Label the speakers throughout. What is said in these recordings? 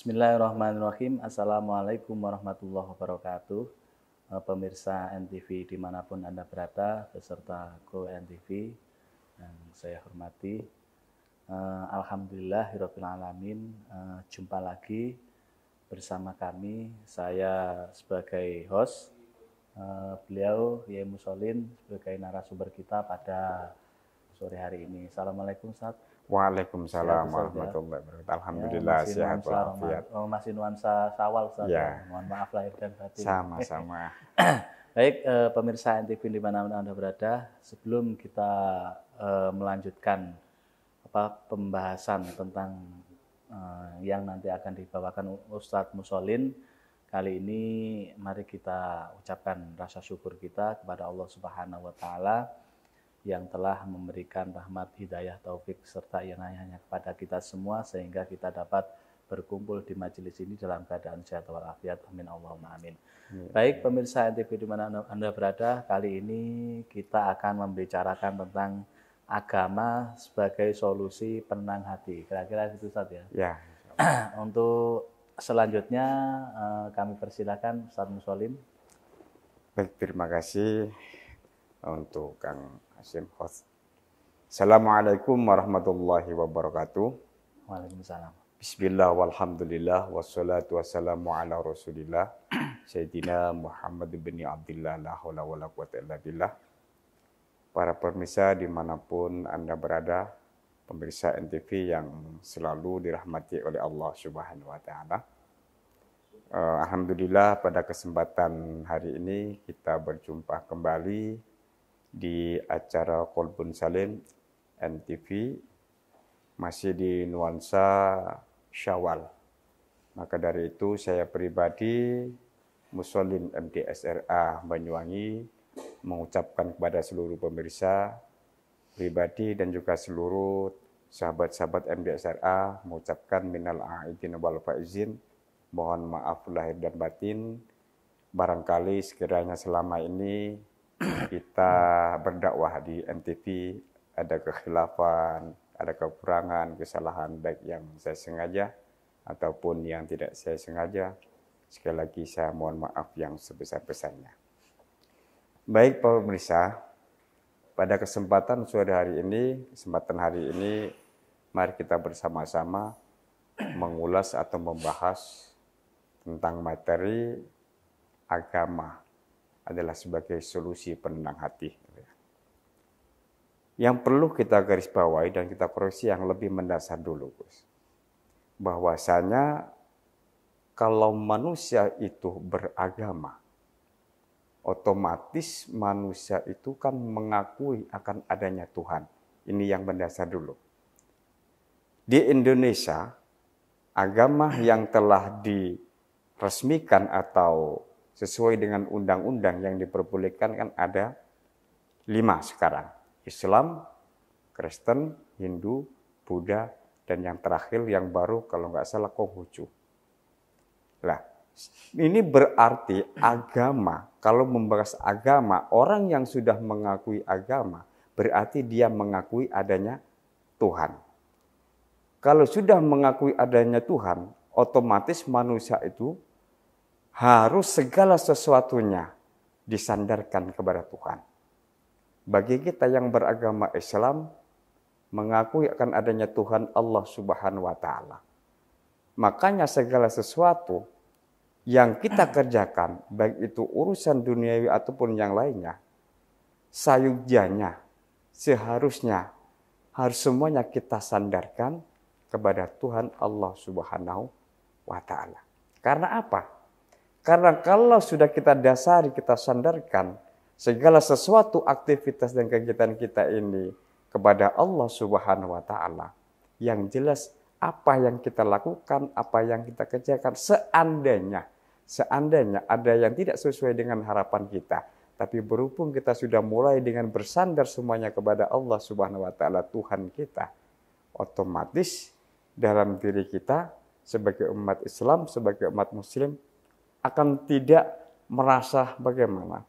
Speaker 1: Bismillahirrahmanirrahim. Assalamualaikum warahmatullahi wabarakatuh. Pemirsa NTV dimanapun Anda berada, beserta Go NTV yang saya hormati. Alhamdulillahirabbil alamin. Jumpa lagi bersama kami. Saya sebagai host, beliau Yai Musolin sebagai narasumber kita pada sore hari ini. Assalamualaikum Ustaz.
Speaker 2: Waalaikumsalam warahmatullahi wabarakatuh. Alhamdulillah
Speaker 1: Ya,
Speaker 2: sehat walafiat.
Speaker 1: masih nuansa Syawal Ustaz.
Speaker 2: Ya.
Speaker 1: Mohon maaf lahir dan batin.
Speaker 2: Sama-sama.
Speaker 1: Baik, pemirsa NTV di mana Anda berada, sebelum kita melanjutkan pembahasan tentang yang nanti akan dibawakan Ustadz Musolin, kali ini mari kita ucapkan rasa syukur kita kepada Allah Subhanahu wa taala yang telah memberikan rahmat, hidayah, taufik serta inayahnya kepada kita semua sehingga kita dapat berkumpul di majelis ini dalam keadaan sehat walafiat. Amin Allahumma amin. Baik pemirsa NTV di mana Anda berada, kali ini kita akan membicarakan tentang agama sebagai solusi penenang hati. Kira-kira itu Ustaz ya.
Speaker 2: Ya.
Speaker 1: Untuk selanjutnya kami persilakan Ustaz Musolin.
Speaker 2: Baik, terima kasih untuk Kang Hasyim host. Assalamualaikum warahmatullahi wabarakatuh.
Speaker 1: Waalaikumsalam.
Speaker 2: Bismillah walhamdulillah wassalatu wassalamu ala rasulillah Sayyidina Muhammad bin Abdillah la haula wala quwata illa billah. Para pemirsa dimanapun Anda berada, pemirsa NTV yang selalu dirahmati oleh Allah Subhanahu wa taala. Alhamdulillah pada kesempatan hari ini kita berjumpa kembali di acara Qalbun Salim NTV, masih di nuansa Syawal. Maka dari itu saya pribadi Musolin MDSRA Banyuwangi mengucapkan kepada seluruh pemirsa pribadi dan juga seluruh sahabat-sahabat MDSRA mengucapkan minal aidin wal faizin, mohon maaf lahir dan batin. Barangkali sekiranya selama ini kita berdakwah di NTV ada kekhilafan, ada kekurangan, kesalahan baik yang saya sengaja ataupun yang tidak saya sengaja. Sekali lagi saya mohon maaf yang sebesar-besarnya. Baik pemirsa, pada kesempatan sore hari ini, mari kita bersama-sama mengulas atau membahas tentang materi agama adalah sebagai solusi penenang hati. Yang perlu kita garis bawahi dan kita koreksi yang lebih mendasar dulu, Gus. Bahwasanya kalau manusia itu beragama, otomatis manusia itu kan mengakui akan adanya Tuhan. Ini yang mendasar dulu. Di Indonesia, agama yang telah diresmikan atau sesuai dengan undang-undang yang diperbolehkan kan ada 5 sekarang. Islam, Kristen, Hindu, Buddha, dan yang terakhir yang baru kalau nggak salah Konghucu. Lah, ini berarti agama, kalau membahas agama, orang yang sudah mengakui agama, berarti dia mengakui adanya Tuhan. Kalau sudah mengakui adanya Tuhan, otomatis manusia itu harus segala sesuatunya disandarkan kepada Tuhan. Bagi kita yang beragama Islam, mengakui akan adanya Tuhan Allah Subhanahu wa taala. Makanya segala sesuatu yang kita kerjakan, baik itu urusan duniawi ataupun yang lainnya, sayugjanya, seharusnya, harus semuanya kita sandarkan kepada Tuhan Allah Subhanahu wa taala. Karena apa? Karena kalau sudah kita dasari, kita sandarkan segala sesuatu aktivitas dan kegiatan kita ini kepada Allah Subhanahu wa taala, yang jelas apa yang kita lakukan, apa yang kita kerjakan, seandainya ada yang tidak sesuai dengan harapan kita, tapi berhubung kita sudah mulai dengan bersandar semuanya kepada Allah Subhanahu wa taala, Tuhan kita, otomatis dalam diri kita sebagai umat Islam, sebagai umat muslim akan tidak merasa bagaimana,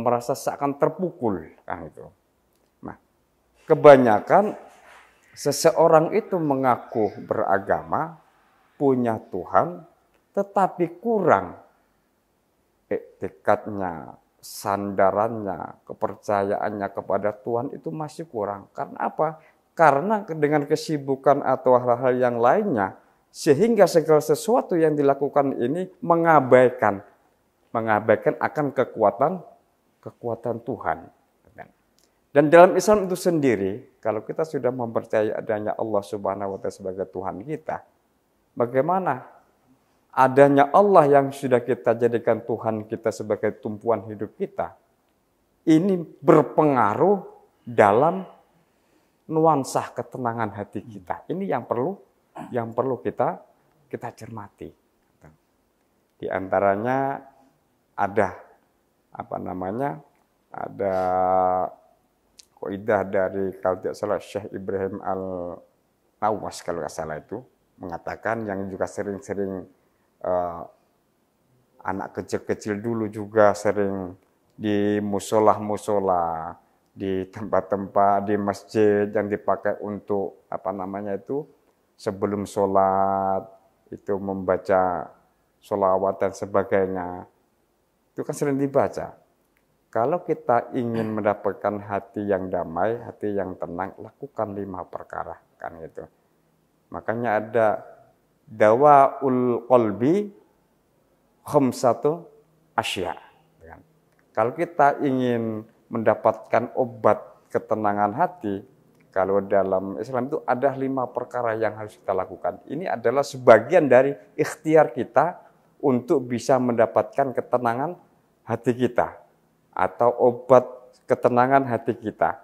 Speaker 2: merasa seakan terpukul kan itu. Nah, kebanyakan seseorang itu mengaku beragama, punya Tuhan, tetapi kurang tekadnya, sandarannya, kepercayaannya kepada Tuhan itu masih kurang. Karena apa? Karena dengan kesibukan atau hal-hal yang lainnya, sehingga segala sesuatu yang dilakukan ini mengabaikan akan kekuatan Tuhan. Dan dalam Islam itu sendiri, kalau kita sudah mempercayai adanya Allah Subhanahu wa Ta'ala sebagai Tuhan kita, bagaimana adanya Allah yang sudah kita jadikan Tuhan kita sebagai tumpuan hidup kita, ini berpengaruh dalam nuansa ketenangan hati kita. Ini yang perlu kita cermati. Di antaranya ada ada kaidah dari kalau tidak salah Syekh Ibrahim Al-Nawas kalau tidak salah itu mengatakan, yang juga sering-sering anak kecil-kecil dulu juga sering di musola, di tempat-tempat di masjid yang dipakai untuk sebelum sholat itu membaca sholawat dan sebagainya, itu kan sering dibaca. Kalau kita ingin mendapatkan hati yang damai, hati yang tenang, lakukan 5 perkara, kan gitu. Makanya ada dawaul qalbi khamsatu asya. Kalau kita ingin mendapatkan obat ketenangan hati, kalau dalam Islam itu ada 5 perkara yang harus kita lakukan. Ini adalah sebagian dari ikhtiar kita untuk bisa mendapatkan ketenangan hati kita, atau obat ketenangan hati kita.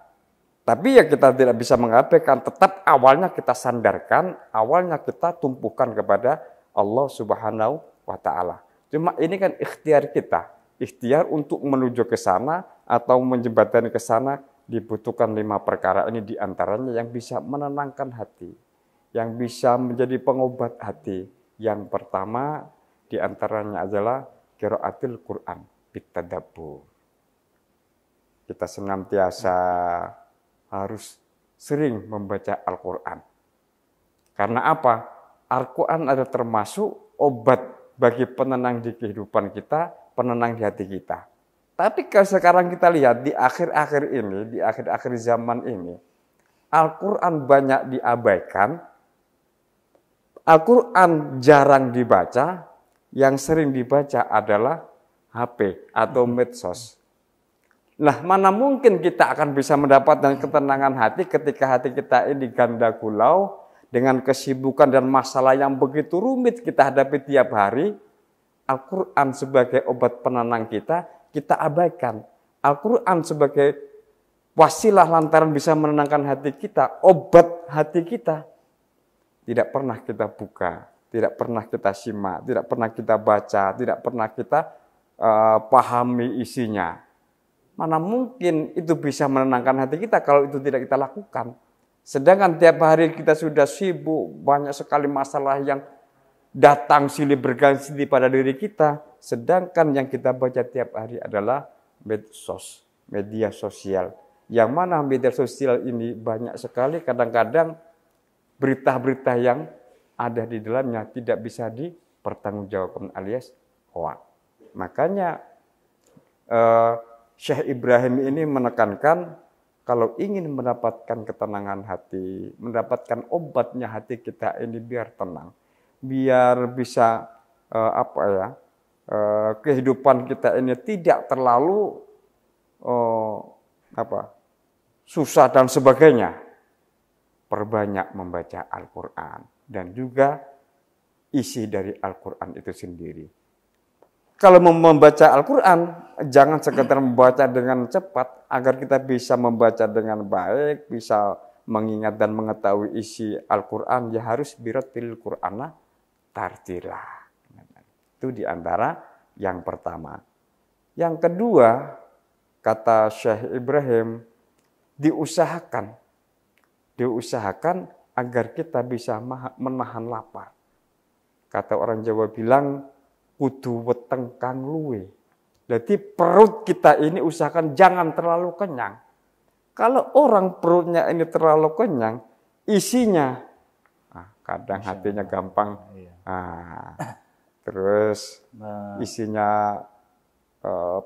Speaker 2: Tapi ya kita tidak bisa mengabaikan, tetap awalnya kita sandarkan, awalnya kita tumpukan kepada Allah Subhanahu wa Ta'ala. Cuma ini kan ikhtiar kita, ikhtiar untuk menuju ke sana atau menjembatani ke sana, dibutuhkan 5 perkara ini, diantaranya yang bisa menenangkan hati, yang bisa menjadi pengobat hati. Yang pertama diantaranya adalah qiraatul Quran bitadabbur. Kita senantiasa harus sering membaca Al-Quran. Karena apa? Al-Quran adalah termasuk obat bagi penenang di kehidupan kita, penenang di hati kita. Tapi kalau sekarang kita lihat di akhir-akhir ini, di akhir-akhir zaman ini, Al-Quran banyak diabaikan, Al-Quran jarang dibaca, yang sering dibaca adalah HP atau medsos. Nah, mana mungkin kita akan bisa mendapatkan ketenangan hati ketika hati kita ini ganda gulau dengan kesibukan dan masalah yang begitu rumit kita hadapi tiap hari. Al-Quran sebagai obat penenang kita abaikan. Al-Quran sebagai wasilah lantaran bisa menenangkan hati kita, obat hati kita, tidak pernah kita buka, tidak pernah kita simak, tidak pernah kita baca, tidak pernah kita pahami isinya. Mana mungkin itu bisa menenangkan hati kita kalau itu tidak kita lakukan. Sedangkan tiap hari kita sudah sibuk, banyak sekali masalah yang datang silih berganti pada diri kita. Sedangkan yang kita baca tiap hari adalah medsos, media sosial. Yang mana media sosial ini banyak sekali kadang-kadang berita-berita yang ada di dalamnya tidak bisa dipertanggungjawabkan alias hoax. Makanya Syekh Ibrahim ini menekankan kalau ingin mendapatkan ketenangan hati, mendapatkan obatnya hati kita ini biar tenang, biar bisa kehidupan kita ini tidak terlalu susah dan sebagainya. Perbanyak membaca Al-Quran dan juga isi dari Al-Quran itu sendiri. Kalau membaca Al-Quran, jangan sekedar membaca dengan cepat, agar kita bisa membaca dengan baik, bisa mengingat dan mengetahui isi Al-Quran, ya harus biratil Qur'ana tartila. Itu diantara yang pertama. Yang kedua, kata Syekh Ibrahim, diusahakan agar kita bisa menahan lapar. Kata orang Jawa bilang, kudu weteng kang luwe. Jadi perut kita ini usahakan jangan terlalu kenyang. Kalau orang perutnya ini terlalu kenyang, isinya kadang
Speaker 1: Masya
Speaker 2: hatinya
Speaker 1: Allah.
Speaker 2: gampang.
Speaker 1: Iya.
Speaker 2: Terus
Speaker 1: Nah,
Speaker 2: isinya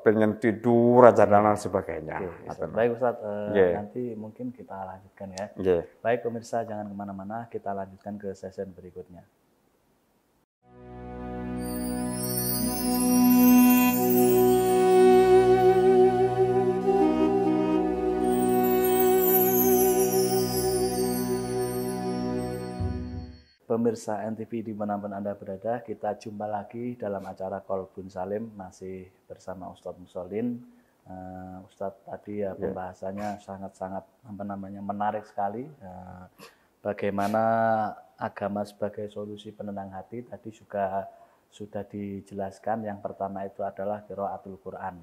Speaker 2: pengen tidur aja dan lain sebagainya.
Speaker 1: oke, Ustaz.
Speaker 2: Ngoten.
Speaker 1: Baik Ustaz,
Speaker 2: Nggih.
Speaker 1: nanti mungkin kita lanjutkan ya.
Speaker 2: Nggih.
Speaker 1: Baik pemirsa, jangan kemana-mana, kita lanjutkan ke sesi berikutnya. Pemirsa NTV dimanapun Anda berada, kita jumpa lagi dalam acara Kolbun Salim, masih bersama Ustadz Musholin. Ustadz tadi ya pembahasannya sangat-sangat menarik sekali. Bagaimana agama sebagai solusi penenang hati tadi juga sudah dijelaskan. Yang pertama itu adalah qiraatul Quran,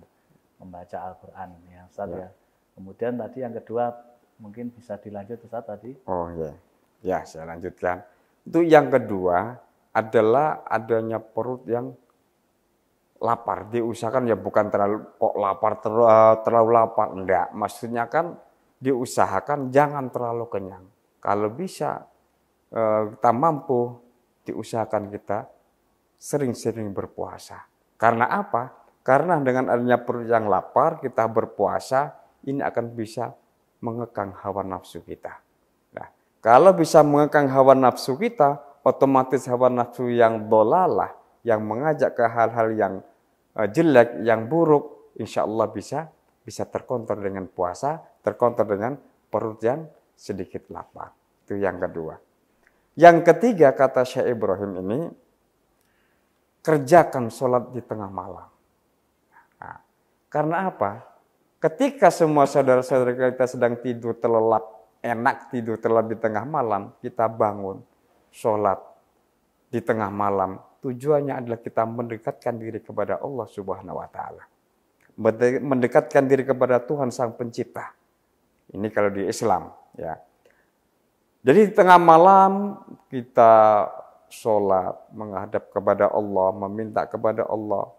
Speaker 1: membaca Al-Quran ya Ustadz ya. Kemudian tadi yang kedua mungkin bisa dilanjut Ustadz tadi.
Speaker 2: Oh ya, ya saya lanjutkan. Itu yang kedua adalah adanya perut yang lapar. Diusahakan ya bukan terlalu kok lapar terlalu lapar, enggak. Maksudnya kan diusahakan jangan terlalu kenyang. Kalau bisa kita mampu, diusahakan kita sering-sering berpuasa. Karena apa? Karena dengan adanya perut yang lapar, kita berpuasa, ini akan bisa mengekang hawa nafsu kita. Nah, kalau bisa mengekang hawa nafsu kita, otomatis hawa nafsu yang dolalah, yang mengajak ke hal-hal yang jelek, yang buruk, insya Allah bisa terkontrol dengan puasa, terkontrol dengan perut yang sedikit lapar. Itu yang kedua. Yang ketiga, kata Syekh Ibrahim ini, kerjakan sholat di tengah malam. Nah, karena apa? Ketika semua saudara-saudara kita sedang tidur terlelap, enak tidur terlelap di tengah malam, kita bangun, sholat di tengah malam. Tujuannya adalah kita mendekatkan diri kepada Allah Subhanahu wa Ta'ala. Mendekatkan diri kepada Tuhan Sang Pencipta. Ini kalau di Islam, ya. Jadi di tengah malam kita sholat, menghadap kepada Allah, meminta kepada Allah.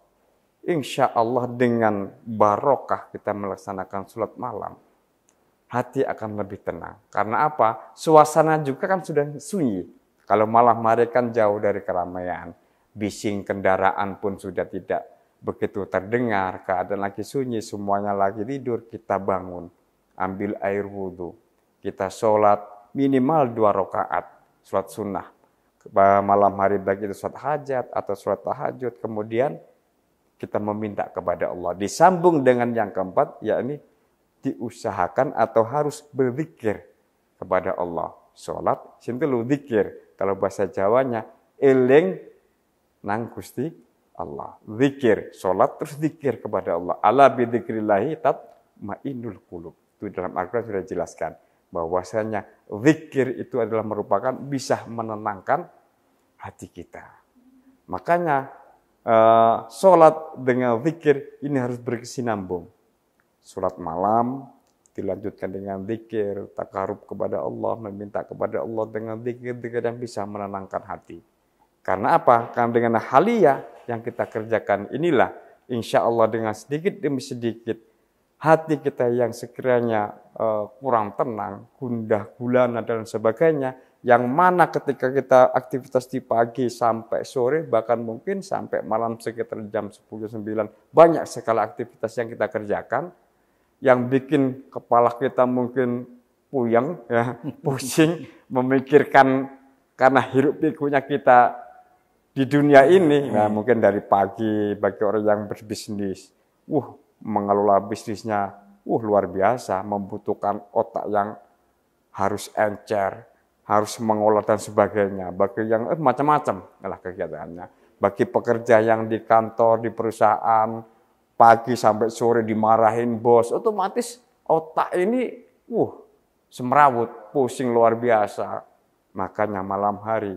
Speaker 2: Insya Allah dengan barokah kita melaksanakan sholat malam, hati akan lebih tenang. Karena apa? Suasana juga kan sudah sunyi. Kalau malam hari kan jauh dari keramaian. Bising kendaraan pun sudah tidak begitu terdengar. Keadaan lagi sunyi, semuanya lagi tidur. Kita bangun, ambil air wudhu. Kita sholat minimal 2 rakaat, sholat sunnah. Malam hari baik itu sholat hajat atau sholat tahajud. Kemudian kita meminta kepada Allah. Disambung dengan yang keempat, yakni diusahakan atau harus berzikir kepada Allah. Sholat, sintilu zikir. Kalau bahasa Jawanya, eling nang Gusti Allah. Zikir, sholat terus zikir kepada Allah. Ala bidzikrillahi tatma'innul qulub. Itu dalam Al-Quran sudah dijelaskan. Bahwasanya zikir itu adalah merupakan bisa menenangkan hati kita. Makanya sholat dengan zikir ini harus berkesinambung. Sholat malam dilanjutkan dengan zikir, takarub kepada Allah, meminta kepada Allah dengan zikir-zikir yang bisa menenangkan hati. Karena apa? Karena dengan haliyah yang kita kerjakan inilah, insya Allah dengan sedikit demi sedikit, hati kita yang sekiranya kurang tenang, gundah gulana dan sebagainya, yang mana ketika kita aktivitas di pagi sampai sore, bahkan mungkin sampai malam sekitar jam 10-9, banyak sekali aktivitas yang kita kerjakan, yang bikin kepala kita mungkin puyeng, ya, pusing, memikirkan karena hiruk pikuknya kita di dunia ini. Nah, mungkin dari pagi bagi orang yang berbisnis, mengelola bisnisnya, luar biasa, membutuhkan otak yang harus encer, harus mengolah dan sebagainya. Bagi yang macam-macam lah kegiatannya. Bagi pekerja yang di kantor, di perusahaan, pagi sampai sore dimarahin bos, otomatis otak ini semrawut, pusing luar biasa. Makanya malam hari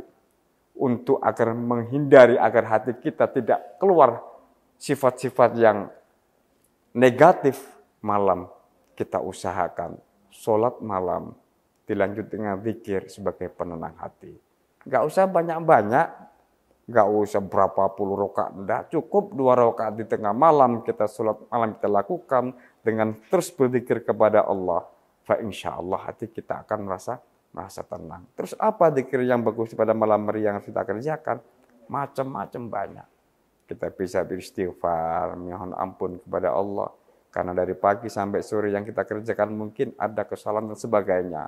Speaker 2: untuk agar menghindari agar hati kita tidak keluar sifat-sifat yang negatif, malam kita usahakan sholat malam dilanjut dengan zikir sebagai penenang hati. Enggak usah banyak-banyak, enggak usah berapa puluh rakaat, enggak, cukup 2 rakaat di tengah malam kita sholat malam kita lakukan dengan terus berzikir kepada Allah. Fa insyaallah hati kita akan merasa merasa tenang. Terus apa zikir yang bagus pada malam hari yang harus kita kerjakan? Macam-macam banyak. Kita bisa beristighfar, mohon ampun kepada Allah. Karena dari pagi sampai sore yang kita kerjakan mungkin ada kesalahan dan sebagainya.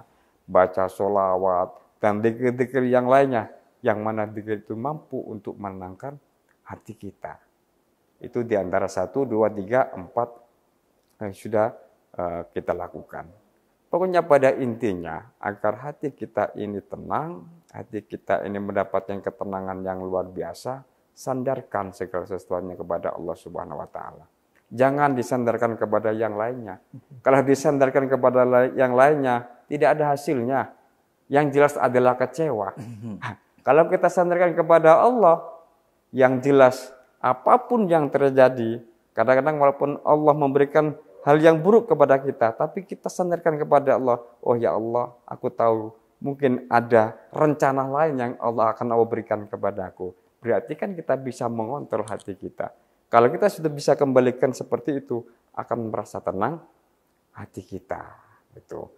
Speaker 2: Baca sholawat dan zikir-zikir yang lainnya. Yang mana zikir itu mampu untuk menenangkan hati kita. Itu diantara 1, 2, 3, 4 sudah kita lakukan. Pokoknya pada intinya, agar hati kita ini tenang, hati kita ini mendapatkan ketenangan yang luar biasa, sandarkan segala sesuatunya kepada Allah Subhanahu wa taala. Jangan disandarkan kepada yang lainnya. Kalau disandarkan kepada yang lainnya, tidak ada hasilnya. Yang jelas adalah kecewa. Kalau kita sandarkan kepada Allah, yang jelas apapun yang terjadi, kadang-kadang walaupun Allah memberikan hal yang buruk kepada kita, tapi kita sandarkan kepada Allah. Oh ya Allah, aku tahu mungkin ada rencana lain yang Allah akan berikan kepadaku. Berarti kan kita bisa mengontrol hati kita. Kalau kita sudah bisa kembalikan seperti itu, akan merasa tenang hati kita. Itu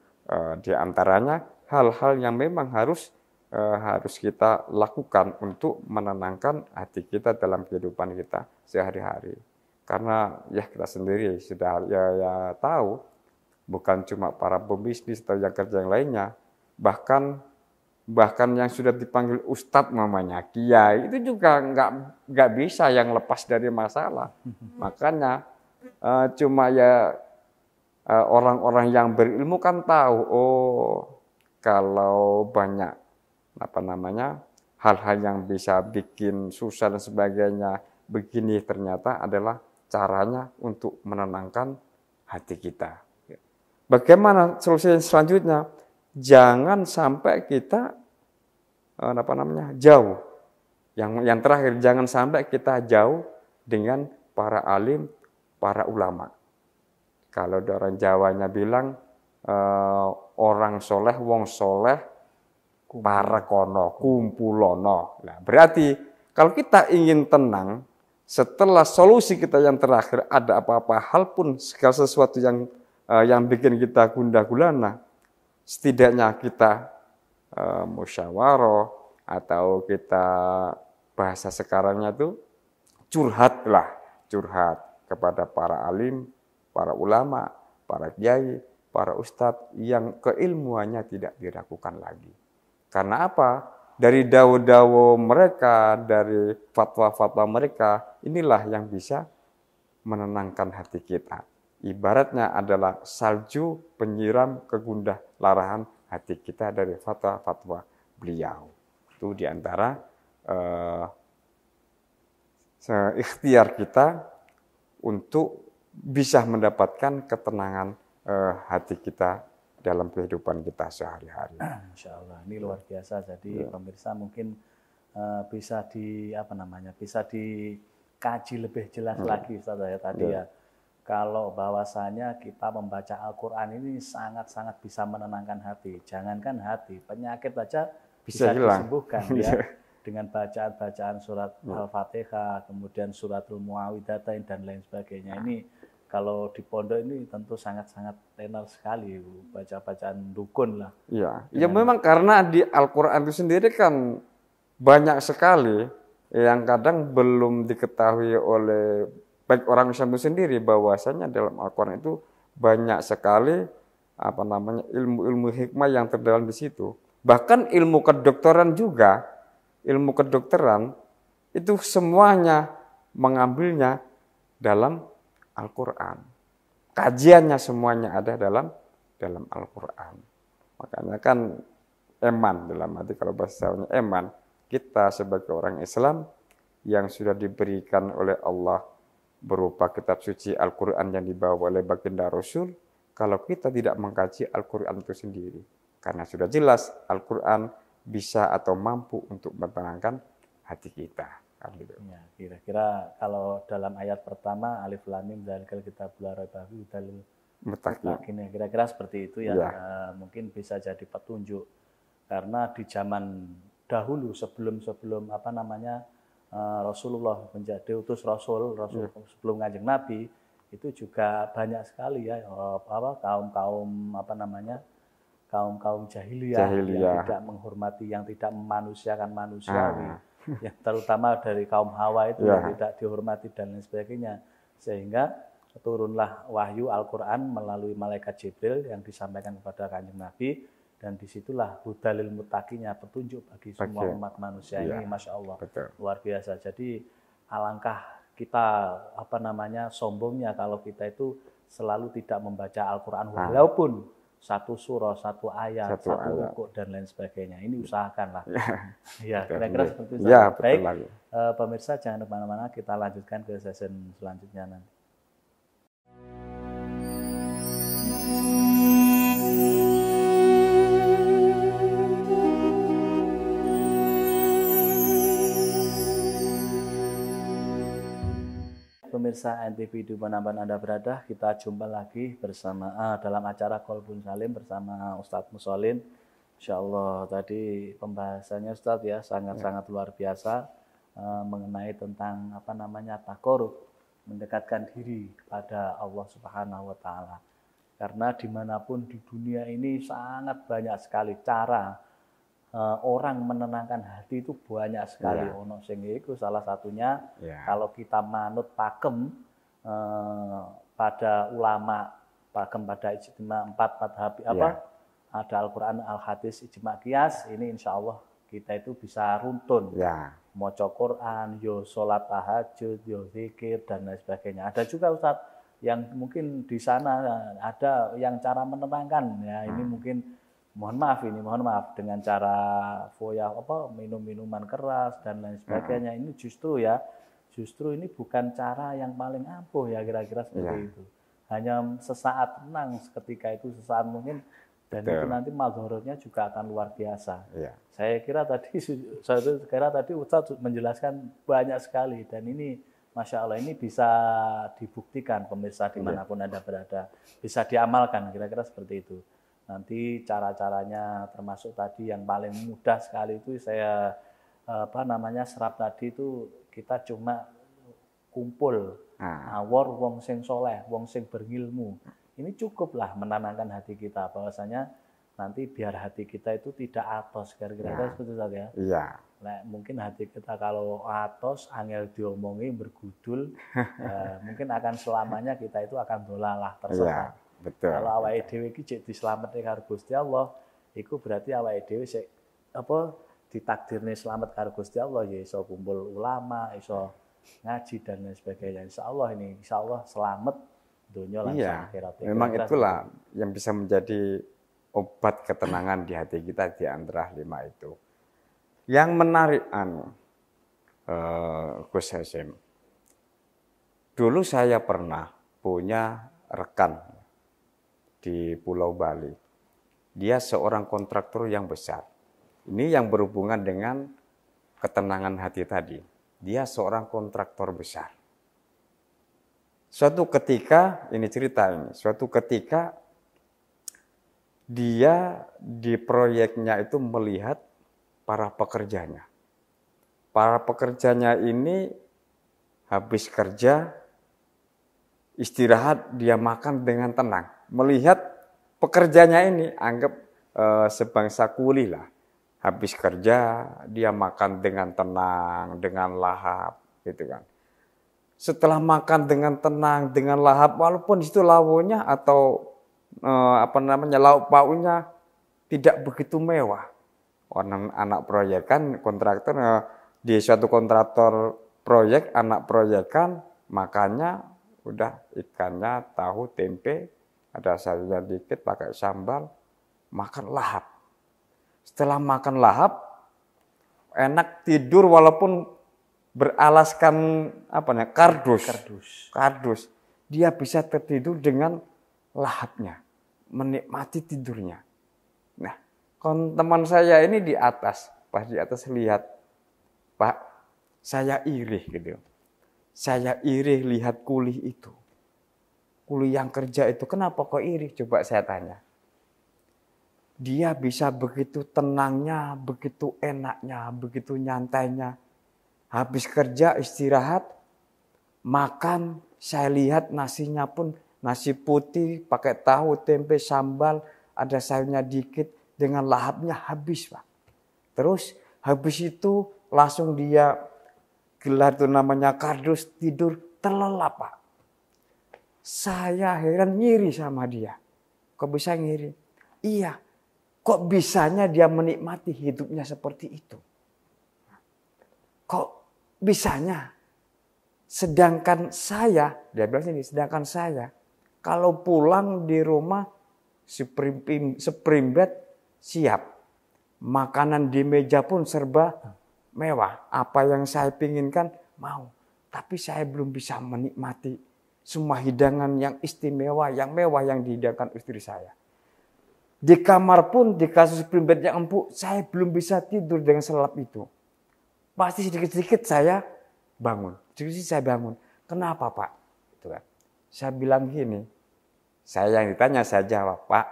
Speaker 2: di antaranya hal-hal yang memang harus kita lakukan untuk menenangkan hati kita dalam kehidupan kita sehari-hari. Karena ya kita sendiri sudah ya tahu, bukan cuma para pebisnis atau yang kerja yang lainnya, bahkan yang sudah dipanggil ustadz namanya, kiai, itu juga nggak bisa yang lepas dari masalah. Makanya cuma ya orang-orang yang berilmu kan tahu, oh kalau banyak hal-hal yang bisa bikin susah dan sebagainya, begini ternyata adalah caranya untuk menenangkan hati kita. Bagaimana solusi selanjutnya? Jangan sampai kita jauh. Yang terakhir, jangan sampai kita jauh dengan para alim, para ulama. Kalau orang Jawanya bilang orang soleh, wong soleh, para kono, kumpulono. Nah, berarti kalau kita ingin tenang, setelah solusi kita yang terakhir ada apa-apa hal pun segala sesuatu yang bikin kita gundah gulana, setidaknya kita musyawarah atau kita bahasa sekarangnya itu curhat kepada para alim, para ulama, para kiai, para ustadz yang keilmuannya tidak diragukan lagi. Karena apa? Dari dawo-dawo mereka, dari fatwa-fatwa mereka, inilah yang bisa menenangkan hati kita. Ibaratnya adalah salju penyiram kegundah larahan hati kita dari fatwa-fatwa beliau. Itu diantara ikhtiar kita untuk bisa mendapatkan ketenangan hati kita dalam kehidupan kita sehari-hari.
Speaker 1: Insya Allah, ini luar biasa. Jadi pemirsa mungkin bisa dikaji lebih jelas lagi, Ustaz ya tadi ya. Kalau bahwasanya kita membaca Al-Quran ini sangat-sangat bisa menenangkan hati. Jangankan hati, penyakit aja bisa disembuhkan ya. Dengan bacaan-bacaan surat Al-Fatihah, kemudian suratul Muawwidzatain dan lain sebagainya. Ini kalau di pondok ini tentu sangat-sangat tenar sekali, baca bacaan dukun lah.
Speaker 2: Ya memang karena di Al-Quran itu sendiri kan banyak sekali yang kadang belum diketahui oleh baik orang Islam itu sendiri, bahwasanya dalam Al-Quran itu banyak sekali ilmu-ilmu hikmah yang terdalam di situ. Bahkan ilmu kedokteran juga, ilmu kedokteran itu semuanya mengambilnya dalam Al-Quran. Kajiannya semuanya ada dalam Al-Quran. Makanya kan eman, dalam arti kalau bahasanya eman, kita sebagai orang Islam yang sudah diberikan oleh Allah berupa kitab suci Al-Quran yang dibawa oleh baginda Rasul, kalau kita tidak mengkaji Al-Quran itu sendiri. Karena sudah jelas Al-Quran bisa atau mampu untuk menenangkan hati kita.
Speaker 1: Ya, kira-kira kalau dalam ayat pertama alif lam mim dzalikal kitabul la raiba fihi hudal muttaqin, kira-kira seperti itu ya. Mungkin bisa jadi petunjuk, karena di zaman dahulu sebelum Rasulullah menjadi utus Rasul sebelum Kanjeng Nabi, itu juga banyak sekali ya kaum kaum jahiliyah yang
Speaker 2: Jahiliyah.
Speaker 1: tidak menghormati, yang tidak memanusiakan manusiawi, yang terutama dari kaum Hawa itu yang tidak dihormati dan lain sebagainya. Sehingga turunlah wahyu Al-Quran melalui malaikat Jibril yang disampaikan kepada Kanjeng Nabi, dan disitulah hudalil muttaqinya, petunjuk bagi semua umat manusia ini, Masya Allah, luar biasa. Jadi alangkah kita sombongnya kalau kita itu selalu tidak membaca Al-Quran walaupun satu surah, satu ayat, satu rukuk dan lain sebagainya. Ini usahakanlah. Ya, kira-kira seperti itu.
Speaker 2: Ya,
Speaker 1: baik, pemirsa jangan kemana-mana, kita lanjutkan ke sesi selanjutnya nanti. Pemirsa NTV dimanapun Anda berada, kita jumpa lagi bersama dalam acara Qalbun Salim bersama Ustadz Musholin. Insyaallah tadi pembahasannya Ustadz ya sangat-sangat luar biasa mengenai tentang taqarrub, mendekatkan diri kepada Allah Subhanahu wa taala. Karena dimanapun di dunia ini sangat banyak sekali cara orang menenangkan hati itu banyak sekali. Ono sing iku salah satunya kalau kita manut pakem pada ulama, pakem pada ijtima 4 madhab ada Al-Quran, Al-Hadis, ijma qiyas, ini insya Allah kita itu bisa runtun. Maca Quran, yo sholat tahajud, yo zikir dan lain sebagainya. Ada juga Ustadz yang mungkin di sana ada yang cara menenangkan ya, ini mungkin mohon maaf dengan cara minum minuman keras dan lain sebagainya. Ini justru ini bukan cara yang paling ampuh ya, kira-kira seperti itu. Hanya sesaat tenang ketika itu, sesaat mungkin, dan itu nanti madharatnya juga akan luar biasa. Saya kira tadi Ustadz menjelaskan banyak sekali, dan ini Masya Allah ini bisa dibuktikan pemirsa dimanapun Anda berada, bisa diamalkan, kira-kira seperti itu. Nanti cara-caranya termasuk tadi yang paling mudah sekali itu saya serap tadi itu kita cuma kumpul awor wong sing soleh, wong sing berilmu. Ini cukuplah menenangkan hati kita, bahwasanya nanti biar hati kita itu tidak atos, kira-kira seperti itu ya. Mungkin hati kita kalau atos, angel diomongi, bergudul, mungkin akan selamanya kita itu akan dolalah, tersesat. Kalau awake dhewe iki cek dislametke karo Gusti Allah, iku berarti awake dhewe sik ditakdirne slamet karo Gusti Allah, ya iso kumpul ulama, iso ngaji dan lain sebagainya. Insya Allah selamat dunia lan akhirat.
Speaker 2: Memang itulah yang bisa menjadi obat ketenangan di hati kita di antara 5 itu. Yang menarik Gus Hasyim, dulu saya pernah punya rekan di Pulau Bali. Dia seorang kontraktor yang besar. Ini yang berhubungan dengan ketenangan hati tadi. Dia seorang kontraktor besar. Suatu ketika dia di proyeknya itu melihat para pekerjanya. Para pekerjanya ini habis kerja, istirahat, dia makan dengan tenang. Melihat pekerjanya ini, anggap sebangsa kuli lah. Habis kerja, dia makan dengan tenang, dengan lahap, gitu kan. Setelah makan dengan tenang, dengan lahap, walaupun itu lauknya atau lauk pauknya tidak begitu mewah. Orang anak proyek kan, kontraktor di suatu kontraktor proyek, anak proyekan, makannya udah ikannya, tahu, tempe, ada sayurnya dikit, pakai sambal, makan lahap. Setelah makan lahap, enak tidur walaupun beralaskan kardus. Dia bisa tertidur dengan lahapnya, menikmati tidurnya. Nah, teman saya ini di atas, pas di atas lihat, Pak, saya iri gitu. Saya iri lihat kuli itu. Kuli yang kerja itu, kenapa kok iri? Coba saya tanya. Dia bisa begitu tenangnya, begitu enaknya, begitu nyantainya. Habis kerja istirahat, makan, saya lihat nasinya pun nasi putih, pakai tahu, tempe, sambal, ada sayurnya dikit, dengan lahapnya habis, Pak. Terus habis itu langsung dia gelar itu namanya kardus, tidur, terlelap, Pak. Saya heran, ngiri sama dia. Kok bisa ngiri? Iya, kok bisanya dia menikmati hidupnya seperti itu? Kok bisanya? Sedangkan saya, dia bilang ini, sedangkan saya, kalau pulang di rumah, spring bed siap. Makanan di meja pun serba mewah. Apa yang saya pinginkan, mau. Tapi saya belum bisa menikmati semua hidangan yang istimewa, yang mewah yang dihidangkan istri saya. Di kamar pun, di kasus spring bed yang empuk, saya belum bisa tidur dengan selap itu. Pasti sedikit-sedikit saya bangun. Sedikit-sedikit saya bangun. Kenapa, Pak? Itu kan. Saya bilang gini, saya yang ditanya, saya jawab, Pak,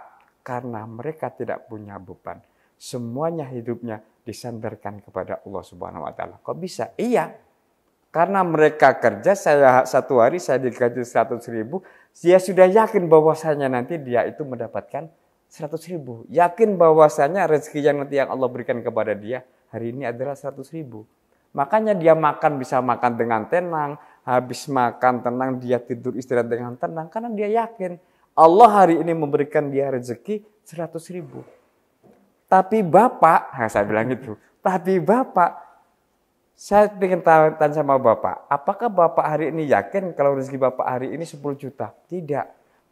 Speaker 2: karena mereka tidak punya beban. Semuanya hidupnya disandarkan kepada Allah Subhanahu wa taala. Kok bisa? Iya. Karena mereka kerja, saya satu hari saya digaji 100.000, dia sudah yakin bahwasanya nanti dia itu mendapatkan 100.000. Yakin bahwasanya rezeki yang nanti yang Allah berikan kepada dia hari ini adalah 100.000. Makanya dia makan bisa makan dengan tenang, habis makan tenang dia tidur istirahat dengan tenang karena dia yakin Allah hari ini memberikan dia rezeki 100.000. Tapi Bapak, saya bilang gitu. Tapi Bapak, saya ingin tanya sama Bapak, apakah Bapak hari ini yakin kalau rezeki Bapak hari ini 10 juta? Tidak.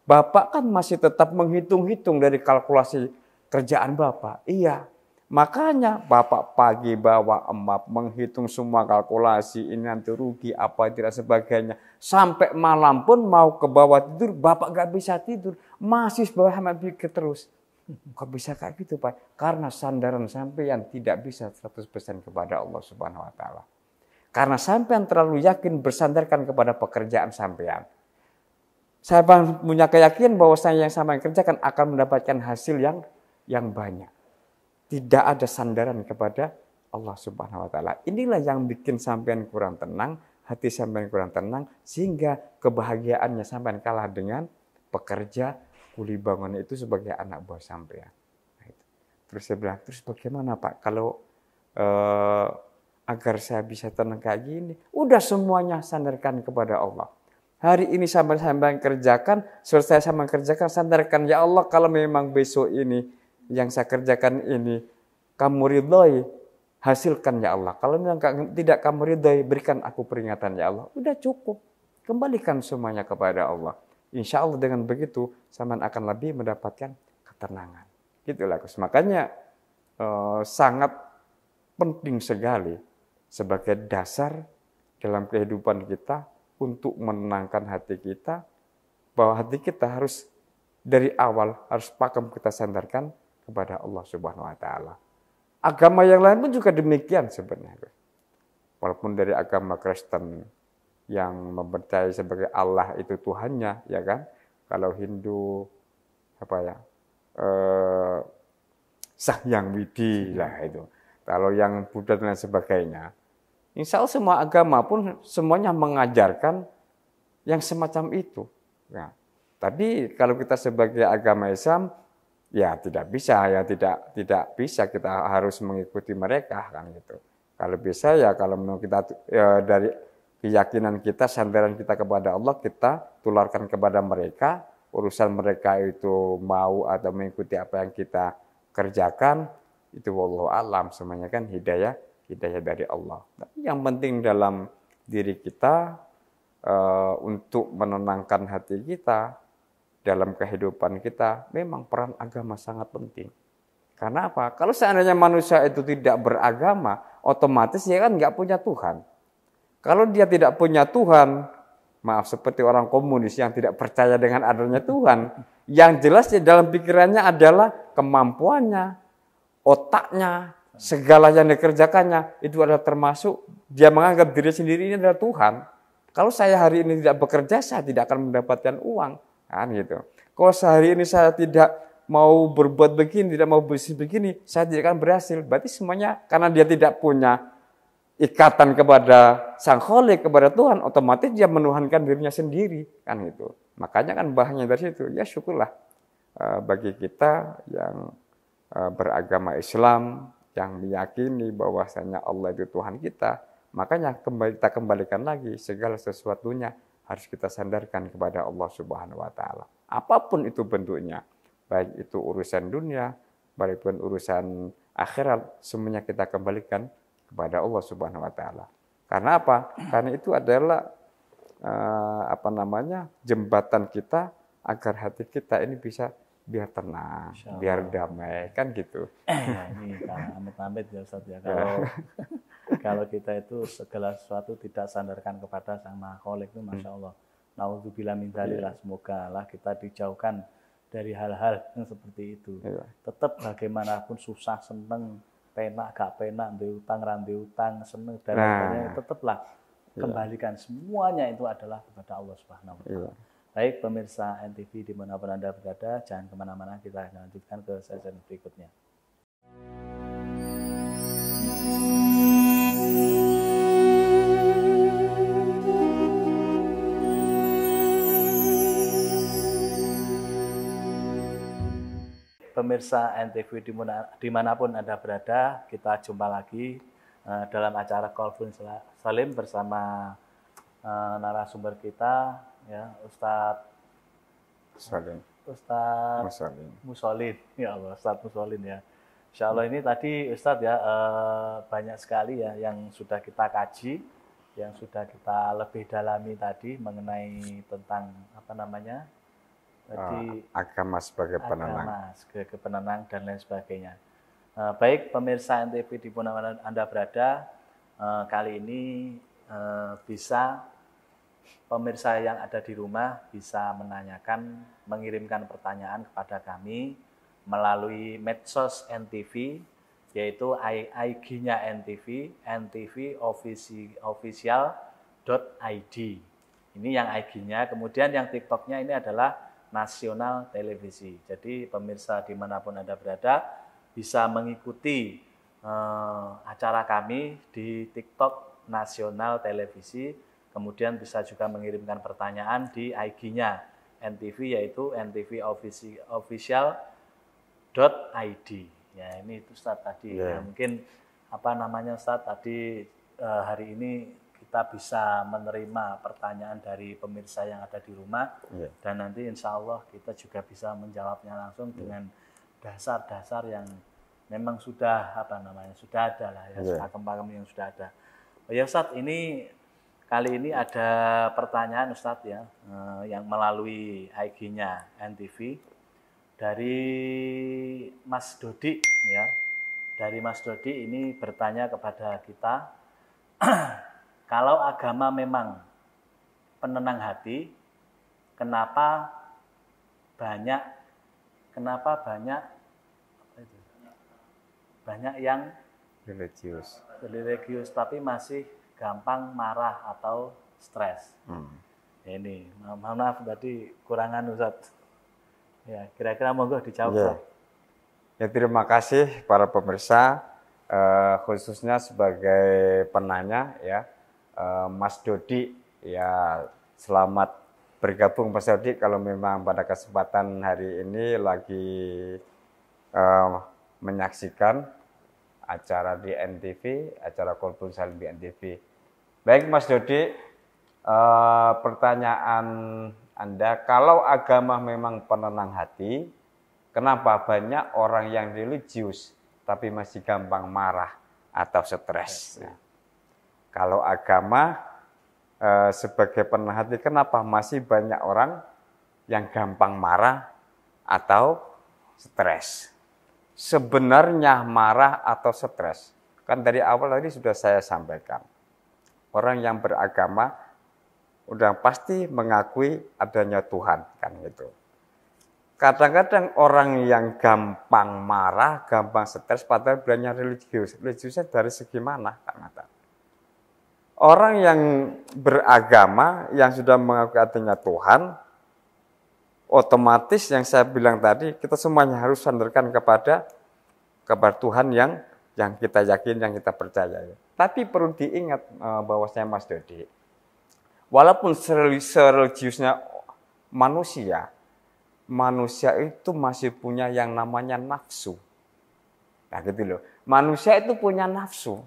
Speaker 2: Bapak kan masih tetap menghitung-hitung dari kalkulasi kerjaan Bapak. Iya. Makanya Bapak pagi bawa emap, menghitung semua kalkulasi, ini nanti rugi, apa tidak sebagainya. Sampai malam pun mau ke bawah tidur, Bapak gak bisa tidur. Masih bawah pikir terus. Kok bisa kayak gitu, Pak? Karena sandaran sampean tidak bisa 100% kepada Allah Subhanahu wa taala. Karena sampean terlalu yakin bersandarkan kepada pekerjaan sampean. Saya punya keyakinan bahwa yang sampean kerjakan akan mendapatkan hasil yang banyak. Tidak ada sandaran kepada Allah Subhanahu wa taala. Inilah yang bikin sampean kurang tenang, hati sampean kurang tenang, sehingga kebahagiaannya sampean kalah dengan pekerja kuli bangun itu sebagai anak buah sampean. Terus saya bilang, terus bagaimana Pak kalau agar saya bisa tenang kayak gini? Udah semuanya sandarkan kepada Allah. Hari ini sampean kerjakan, selesai sampean kerjakan, sandarkan ya Allah kalau memang besok ini yang saya kerjakan ini kamu ridhoi, hasilkan ya Allah. Kalau memang tidak kamu ridhoi, berikan aku peringatan ya Allah. Udah cukup. Kembalikan semuanya kepada Allah. Insya Allah dengan begitu, sampean akan lebih mendapatkan ketenangan. Gitulah Gus. Makanya sangat penting sekali sebagai dasar dalam kehidupan kita untuk menenangkan hati kita, bahwa hati kita harus dari awal harus pakem kita sandarkan kepada Allah Subhanahu wa taala. Agama yang lain pun juga demikian sebenarnya. Walaupun dari agama Kristen yang mempercayai sebagai Allah itu Tuhannya, ya kan? Kalau Hindu Sahyang Widi lah itu. Kalau yang Buddha dan sebagainya, insya Allah semua agama pun semuanya mengajarkan yang semacam itu. Ya. Tapi kalau kita sebagai agama Islam, ya tidak bisa, tidak bisa kita harus mengikuti mereka kan gitu. Kalau bisa ya kalau kita dari keyakinan kita, sandaran kita kepada Allah, kita tularkan kepada mereka. Urusan mereka itu mau atau mengikuti apa yang kita kerjakan, itu wallahu alam, semuanya kan hidayah dari Allah. Tapi yang penting dalam diri kita, untuk menenangkan hati kita, dalam kehidupan kita, memang peran agama sangat penting. Karena apa? Kalau seandainya manusia itu tidak beragama, otomatis dia kan nggak punya Tuhan. Kalau dia tidak punya Tuhan, maaf seperti orang komunis yang tidak percaya dengan adanya Tuhan, yang jelas di dalam pikirannya adalah kemampuannya, otaknya, segala yang dikerjakannya, itu adalah termasuk dia menganggap diri sendiri ini adalah Tuhan. Kalau saya hari ini tidak bekerja, saya tidak akan mendapatkan uang. Kan gitu. Kalau sehari ini saya tidak mau berbuat begini, tidak mau bisnis begini, saya tidak akan berhasil. Berarti semuanya karena dia tidak punya ikatan kepada Sang Khalik, kepada Tuhan, otomatis dia menuhankan dirinya sendiri, kan gitu. Makanya kan bahannya dari situ, ya syukurlah. bagi kita yang beragama Islam, yang meyakini bahwasanya Allah itu Tuhan kita, makanya kita kembalikan lagi segala sesuatunya harus kita sandarkan kepada Allah Subhanahu wa taala. Apapun itu bentuknya, baik itu urusan dunia, baik pun urusan akhirat, semuanya kita kembalikan kepada Allah Subhanahu wa taala. Karena apa? Karena itu adalah jembatan kita agar hati kita ini bisa biar tenang, biar damai, kan gitu.
Speaker 1: Ya, ini amit-amit ya Ustaz ya. Kalau kita itu segala sesuatu tidak sandarkan kepada Sang Maha Kholik itu, Masya Allah. Naudzubillah min dzalik, semoga lah kita dijauhkan dari hal-hal yang seperti itu. Tetap bagaimanapun susah, seneng, penak, gak penak, diutang, rantai utang, seneng, dan sebagainya, tetaplah kembalikan semuanya itu adalah kepada Allah Subhanahu wa taala. Baik pemirsa NTV dimanapun Anda berada, jangan kemana-mana, kita lanjutkan ke sesi berikutnya. Pemirsa NTV dimanapun Anda berada, kita jumpa lagi dalam acara Qalbun Salim bersama narasumber kita, ya, Ustadz Musholin, ya Allah, Ustadz Musholin ya. Insya Allah ini tadi Ustadz ya banyak sekali ya yang sudah kita kaji, yang sudah kita lebih dalami tadi mengenai tentang tadi
Speaker 2: agama sebagai penenang,
Speaker 1: dan lain sebagainya. Baik pemirsa NTV di mana Anda berada, kali ini bisa pemirsa yang ada di rumah bisa mengirimkan pertanyaan kepada kami melalui medsos NTV, yaitu IG-nya NTV official.id. Ini yang IG-nya. Kemudian yang TikTok-nya ini adalah Nasional Televisi. Jadi pemirsa dimanapun Anda berada bisa mengikuti acara kami di TikTok Nasional Televisi. Kemudian bisa juga mengirimkan pertanyaan di IG-nya NTV, yaitu NTV official.id. Ya, ini itu Ustadz tadi. Ya, mungkin Ustadz tadi hari ini kita bisa menerima pertanyaan dari pemirsa yang ada di rumah, dan nanti insya Allah kita juga bisa menjawabnya langsung dengan dasar-dasar yang memang sudah sudah ada lah ya, pakem-pakem yang sudah ada. Oh ya Ustadz, ini kali ini ada pertanyaan Ustadz ya, yang melalui IG-nya NTV dari Mas Dodi ya. Dari Mas Dodi ini bertanya kepada kita, kalau agama memang penenang hati, kenapa banyak yang religius tapi masih gampang marah atau stres. Ini maaf tadi kurangan Ustadz. Ya, kira-kira monggo dijawab.
Speaker 2: Ya, terima kasih para pemirsa, khususnya sebagai penanya ya, Mas Dodi ya, selamat bergabung Mas Dodi. Kalau memang pada kesempatan hari ini lagi menyaksikan acara di NTV, acara Qalbun Salim di NTV. Baik Mas Dodi, pertanyaan Anda, kalau agama memang penenang hati, kenapa banyak orang yang religius tapi masih gampang marah atau stres? Kalau agama sebagai penenang hati, kenapa masih banyak orang yang gampang marah atau stres? Sebenarnya marah atau stres, kan dari awal tadi sudah saya sampaikan. Orang yang beragama udah pasti mengakui adanya Tuhan, kan gitu. Kadang-kadang orang yang gampang marah, gampang stres, padahal bilangnya religius. Religiusnya dari segi mana? Orang yang beragama, yang sudah mengakui adanya Tuhan, otomatis yang saya bilang tadi, kita semuanya harus sandarkan kepada Tuhan yang kita yakin, yang kita percaya. Tapi perlu diingat bahwasanya Mas Dodi, walaupun sereligiusnya manusia, manusia itu masih punya yang namanya nafsu. Nah gitu loh. Manusia itu punya nafsu.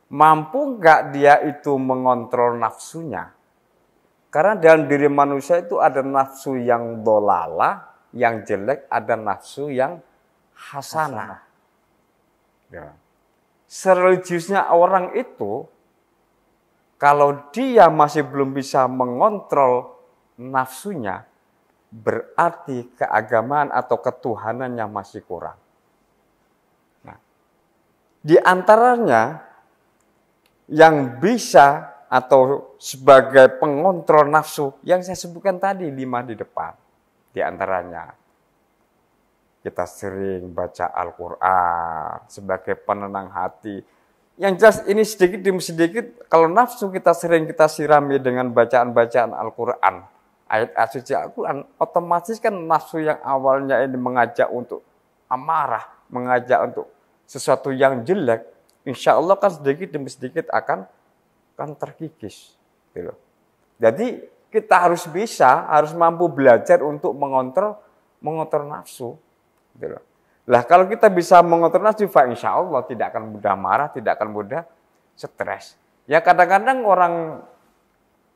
Speaker 2: Mampu nggak dia itu mengontrol nafsunya? Karena dalam diri manusia itu ada nafsu yang dolala, yang jelek, ada nafsu yang hasanah. Ya. Sereligiusnya orang itu, kalau dia masih belum bisa mengontrol nafsunya, berarti keagamaan atau ketuhanannya masih kurang. Nah, di antaranya yang bisa atau sebagai pengontrol nafsu yang saya sebutkan tadi 5 di depan. Di antaranya kita sering baca Al-Quran sebagai penenang hati. Yang jelas ini sedikit demi sedikit, kalau nafsu kita sering kita sirami dengan bacaan-bacaan Al-Quran, ayat-ayat suci Al-Quran, otomatis kan nafsu yang awalnya ini mengajak untuk amarah, mengajak untuk sesuatu yang jelek, insya Allah kan sedikit demi sedikit akan terkikis. Gitu. Jadi kita harus mampu belajar untuk mengontrol nafsu. Gitu. Lah kalau kita bisa mengontrol nafsu, insya Allah tidak akan mudah marah, tidak akan mudah stres. Ya kadang-kadang orang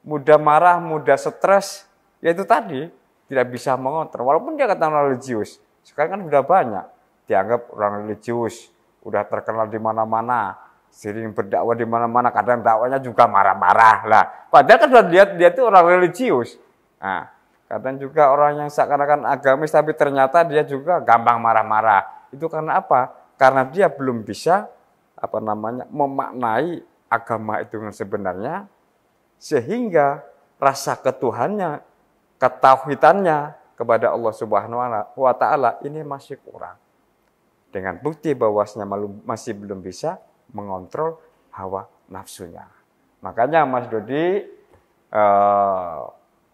Speaker 2: mudah marah, mudah stres, ya itu tadi tidak bisa mengontrol. Walaupun dia kata religius, sekarang kan sudah banyak dianggap orang religius, udah terkenal di mana-mana, sering berdakwah di mana-mana, kadang dakwanya juga marah-marah lah. Padahal kan dia itu orang religius. Nah, kadang juga orang yang seakan-akan agamis tapi ternyata dia juga gampang marah-marah. Itu karena apa? Karena dia belum bisa memaknai agama itu yang sebenarnya, sehingga rasa ketuhannya, ketauhidannya kepada Allah Subhanahu wa taala ini masih kurang. Dengan bukti bahwasanya masih belum bisa mengontrol hawa nafsunya. Makanya Mas Dodi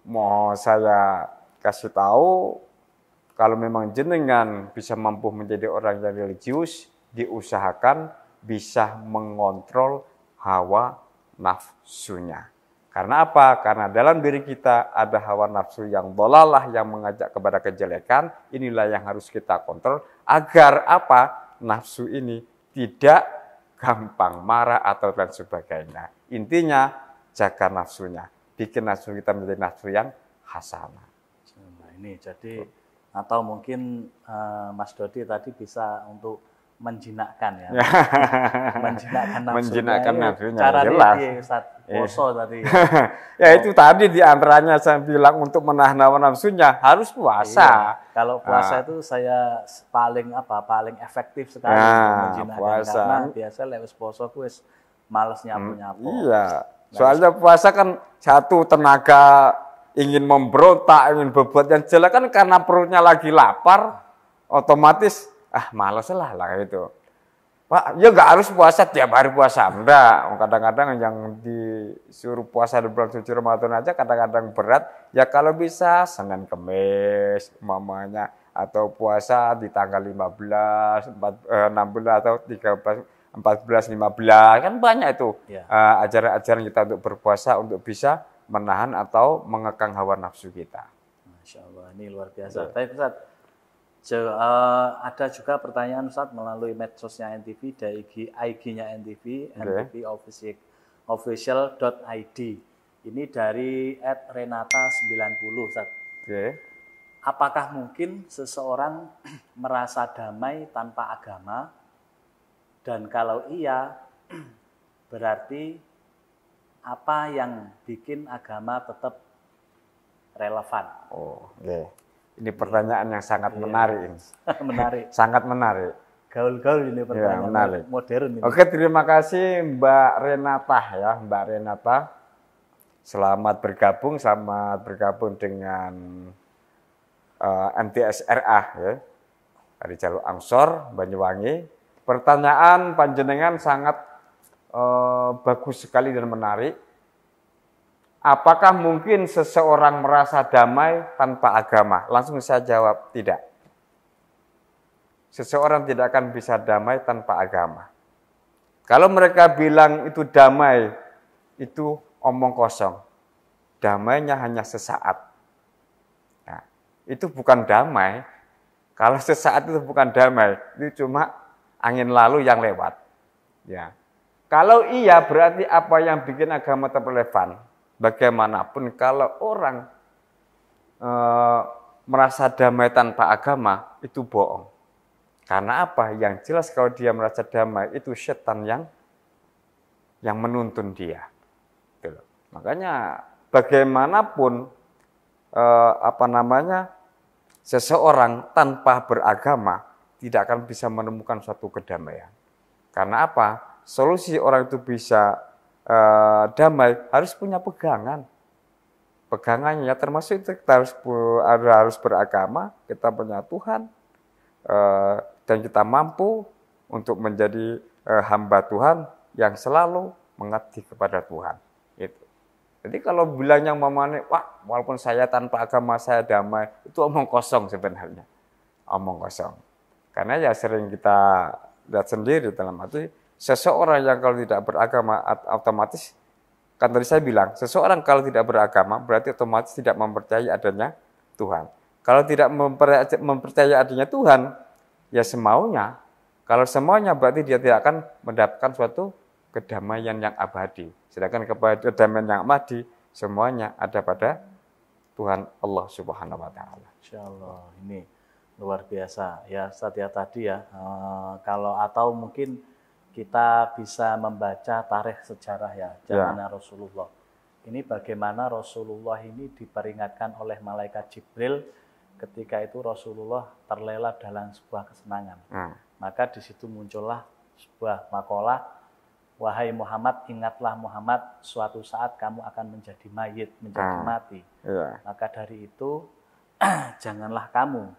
Speaker 2: mau saya kasih tahu, kalau memang jenengan bisa mampu menjadi orang yang religius, diusahakan bisa mengontrol hawa nafsunya. Karena apa? Karena dalam diri kita ada hawa nafsu yang dolalah, yang mengajak kepada kejelekan. Inilah yang harus kita kontrol agar apa? Nafsu ini tidak gampang marah atau dan sebagainya. Intinya jaga nafsunya. Bikin nafsu kita menjadi nafsu yang hasanah.
Speaker 1: Nah, ini jadi atau mungkin Mas Dodi tadi bisa untuk menjinakkan ya. menjinakkan nafsunya. Cara
Speaker 2: jelas.
Speaker 1: Dia Ustaz poso tadi.
Speaker 2: Ya itu tadi di antaranya saya bilang untuk menahan hawa nafsunya harus puasa.
Speaker 1: Iya. Kalau puasa itu saya paling efektif sekali menjinakkan
Speaker 2: puasa.
Speaker 1: Karena biasa lewat poso ku wis males nyapu-nyapu.
Speaker 2: Iya. Soalnya puasa kan satu tenaga ingin memberontak, ingin berbuat yang jelek kan karena perutnya lagi lapar, otomatis males lah gitu. Pak, ya nggak harus puasa tiap hari puasa, enggak. Kadang-kadang yang disuruh puasa di bulan suci Ramadan aja kadang-kadang berat. Ya kalau bisa Senin Kemis mamanya, atau puasa di tanggal 15, 16 atau 13, 14, 15, kan banyak itu ajaran-ajaran kita untuk berpuasa untuk bisa menahan atau mengekang hawa nafsu kita.
Speaker 1: Masya Allah, ini luar biasa. Baik Ustaz, ada juga pertanyaan Ustaz melalui medsosnya NTV, dari IG-nya NTV, NTV official.id. Ini dari @renata90 Ustaz. Apakah mungkin seseorang merasa damai tanpa agama? Dan kalau iya, berarti apa yang bikin agama tetap relevan?
Speaker 2: Ini pertanyaan yang sangat menarik.
Speaker 1: Menarik.
Speaker 2: Sangat menarik.
Speaker 1: Gaul-gaul ini pertanyaan modern ini.
Speaker 2: Oke, terima kasih Mbak Renata ya, Mbak Renata. Selamat bergabung dengan MTSRA ya. Dari jalur Angsor, Banyuwangi. Pertanyaan panjenengan sangat bagus sekali dan menarik. Apakah mungkin seseorang merasa damai tanpa agama? Langsung saya jawab, tidak. Seseorang tidak akan bisa damai tanpa agama. Kalau mereka bilang itu damai, itu omong kosong. Damainya hanya sesaat. Nah, itu bukan damai. Kalau sesaat itu bukan damai, itu cuma angin lalu yang lewat. Ya. Kalau iya berarti apa yang bikin agama tetap relevan? Bagaimanapun kalau orang merasa damai tanpa agama itu bohong. Karena apa? Yang jelas kalau dia merasa damai itu setan yang menuntun dia. Gitu. Makanya bagaimanapun seseorang tanpa beragama tidak akan bisa menemukan suatu kedamaian. Karena apa? Solusi orang itu bisa damai harus punya pegangan. Pegangannya ya termasuk itu kita harus beragama, kita punya Tuhan, dan kita mampu untuk menjadi hamba Tuhan yang selalu mengabdi kepada Tuhan. Itu. Jadi kalau bilangnya mamane, wah walaupun saya tanpa agama saya damai, itu omong kosong sebenarnya. Omong kosong. Karena ya sering kita lihat sendiri dalam arti seseorang yang kalau tidak beragama otomatis, kan tadi saya bilang, seseorang kalau tidak beragama berarti otomatis tidak mempercayai adanya Tuhan. Kalau tidak mempercayai adanya Tuhan, ya semaunya. Kalau semaunya berarti dia tidak akan mendapatkan suatu kedamaian yang abadi. Sedangkan kedamaian yang abadi semuanya ada pada Tuhan Allah Subhanahu wa taala.
Speaker 1: Insyaallah, ini luar biasa ya Satya tadi ya. Kalau atau mungkin kita bisa membaca tarikh sejarah ya zamannya Rasulullah. Ini bagaimana Rasulullah ini diperingatkan oleh malaikat Jibril ketika itu Rasulullah terlelap dalam sebuah kesenangan. Maka di situ muncullah sebuah makalah, wahai Muhammad, ingatlah Muhammad, suatu saat kamu akan menjadi mayit, menjadi mati. Maka dari itu janganlah kamu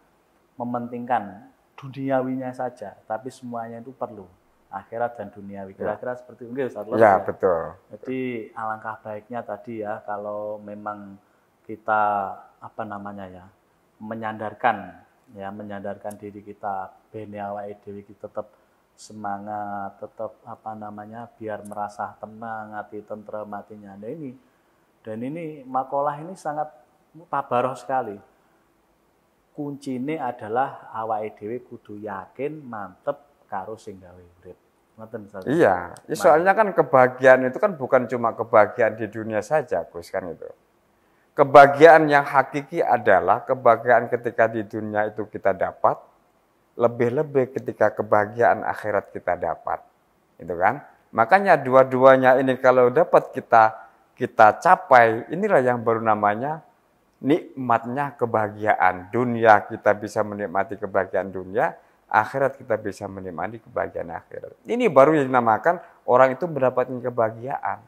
Speaker 1: mementingkan duniawinya saja, tapi semuanya itu perlu. Akhirat dan duniawi, kira-kira seperti itu Ustaz.
Speaker 2: Ya, betul.
Speaker 1: Jadi alangkah baiknya tadi ya kalau memang kita menyandarkan diri kita bene awake dhewe tetap semangat, tetap biar merasa tenang, hati tentrem, hatinya. Dan ini makalah ini sangat tabarok sekali. Kuncine adalah awake dhewe kudu yakin, mantep karo sing gawe urip.
Speaker 2: Iya, soalnya kan kebahagiaan itu kan bukan cuma kebahagiaan di dunia saja, Gus, kan itu. Kebahagiaan yang hakiki adalah kebahagiaan ketika di dunia itu kita dapat, lebih-lebih ketika kebahagiaan akhirat kita dapat. Itu kan? Makanya dua-duanya ini kalau dapat kita capai, inilah yang baru namanya nikmatnya kebahagiaan. Dunia kita bisa menikmati kebahagiaan dunia, akhirat kita bisa menikmati kebahagiaan akhirat. Ini baru yang dinamakan orang itu mendapatkan kebahagiaan.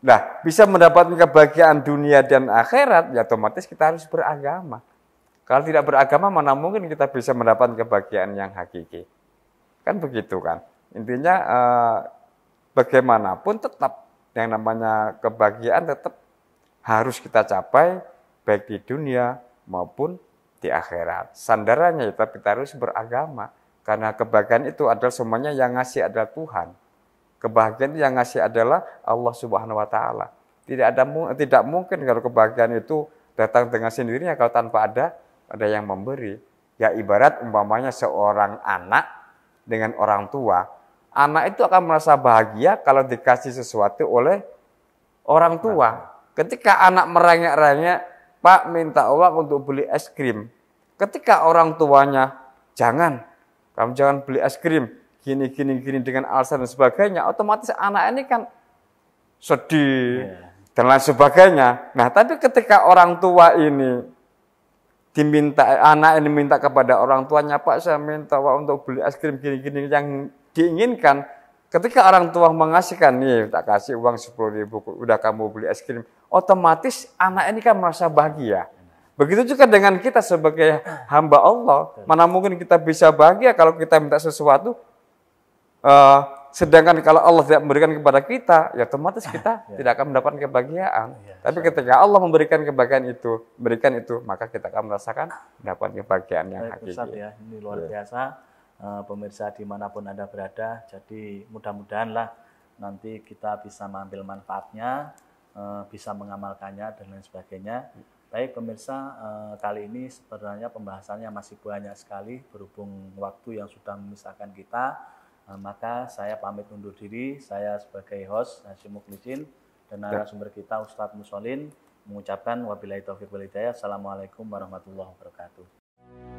Speaker 2: Nah, bisa mendapatkan kebahagiaan dunia dan akhirat, ya otomatis kita harus beragama. Kalau tidak beragama, mana mungkin kita bisa mendapatkan kebahagiaan yang hakiki. Kan begitu kan. Intinya bagaimanapun tetap yang namanya kebahagiaan tetap harus kita capai baik di dunia maupun di akhirat. Sandarannya tetap kita harus beragama. Karena kebahagiaan itu adalah semuanya yang ngasih adalah Tuhan. Kebahagiaan yang ngasih adalah Allah Subhanahu wa taala. Tidak mungkin kalau kebahagiaan itu datang dengan sendirinya kalau tanpa ada yang memberi. Ya ibarat umpamanya seorang anak dengan orang tua. Anak itu akan merasa bahagia kalau dikasih sesuatu oleh orang tua. Ketika anak merengek-rengek, Pak minta uang untuk beli es krim. Ketika orang tuanya, kamu jangan beli es krim, gini dengan alasan dan sebagainya, otomatis anak ini kan sedih dan lain sebagainya. Nah, tapi ketika orang tua ini anak ini minta kepada orang tuanya, Pak saya minta uang untuk beli es krim gini yang diinginkan. Ketika orang tua mengasihkan, nih tak kasih uang 10.000, udah kamu beli es krim, otomatis anak ini kan merasa bahagia. Begitu juga dengan kita sebagai hamba Allah. Mana mungkin kita bisa bahagia kalau kita minta sesuatu, sedangkan kalau Allah tidak memberikan kepada kita, ya otomatis kita tidak akan mendapatkan kebahagiaan. Tapi ketika Allah memberikan kebahagiaan itu, maka kita akan merasakan mendapatkan kebahagiaan yang hakiki.
Speaker 1: Ya, ini luar biasa. Pemirsa dimanapun Anda berada, jadi mudah-mudahan lah nanti kita bisa mengambil manfaatnya bisa mengamalkannya dan lain sebagainya. Baik pemirsa, kali ini sebenarnya pembahasannya masih banyak sekali berhubung waktu yang sudah memisahkan kita. Maka saya pamit undur diri. Saya sebagai host Hasyim Muklisin dan narasumber kita Ustadz Musholin mengucapkan wabillahi taufiq wal hidayah. Assalamualaikum warahmatullahi wabarakatuh.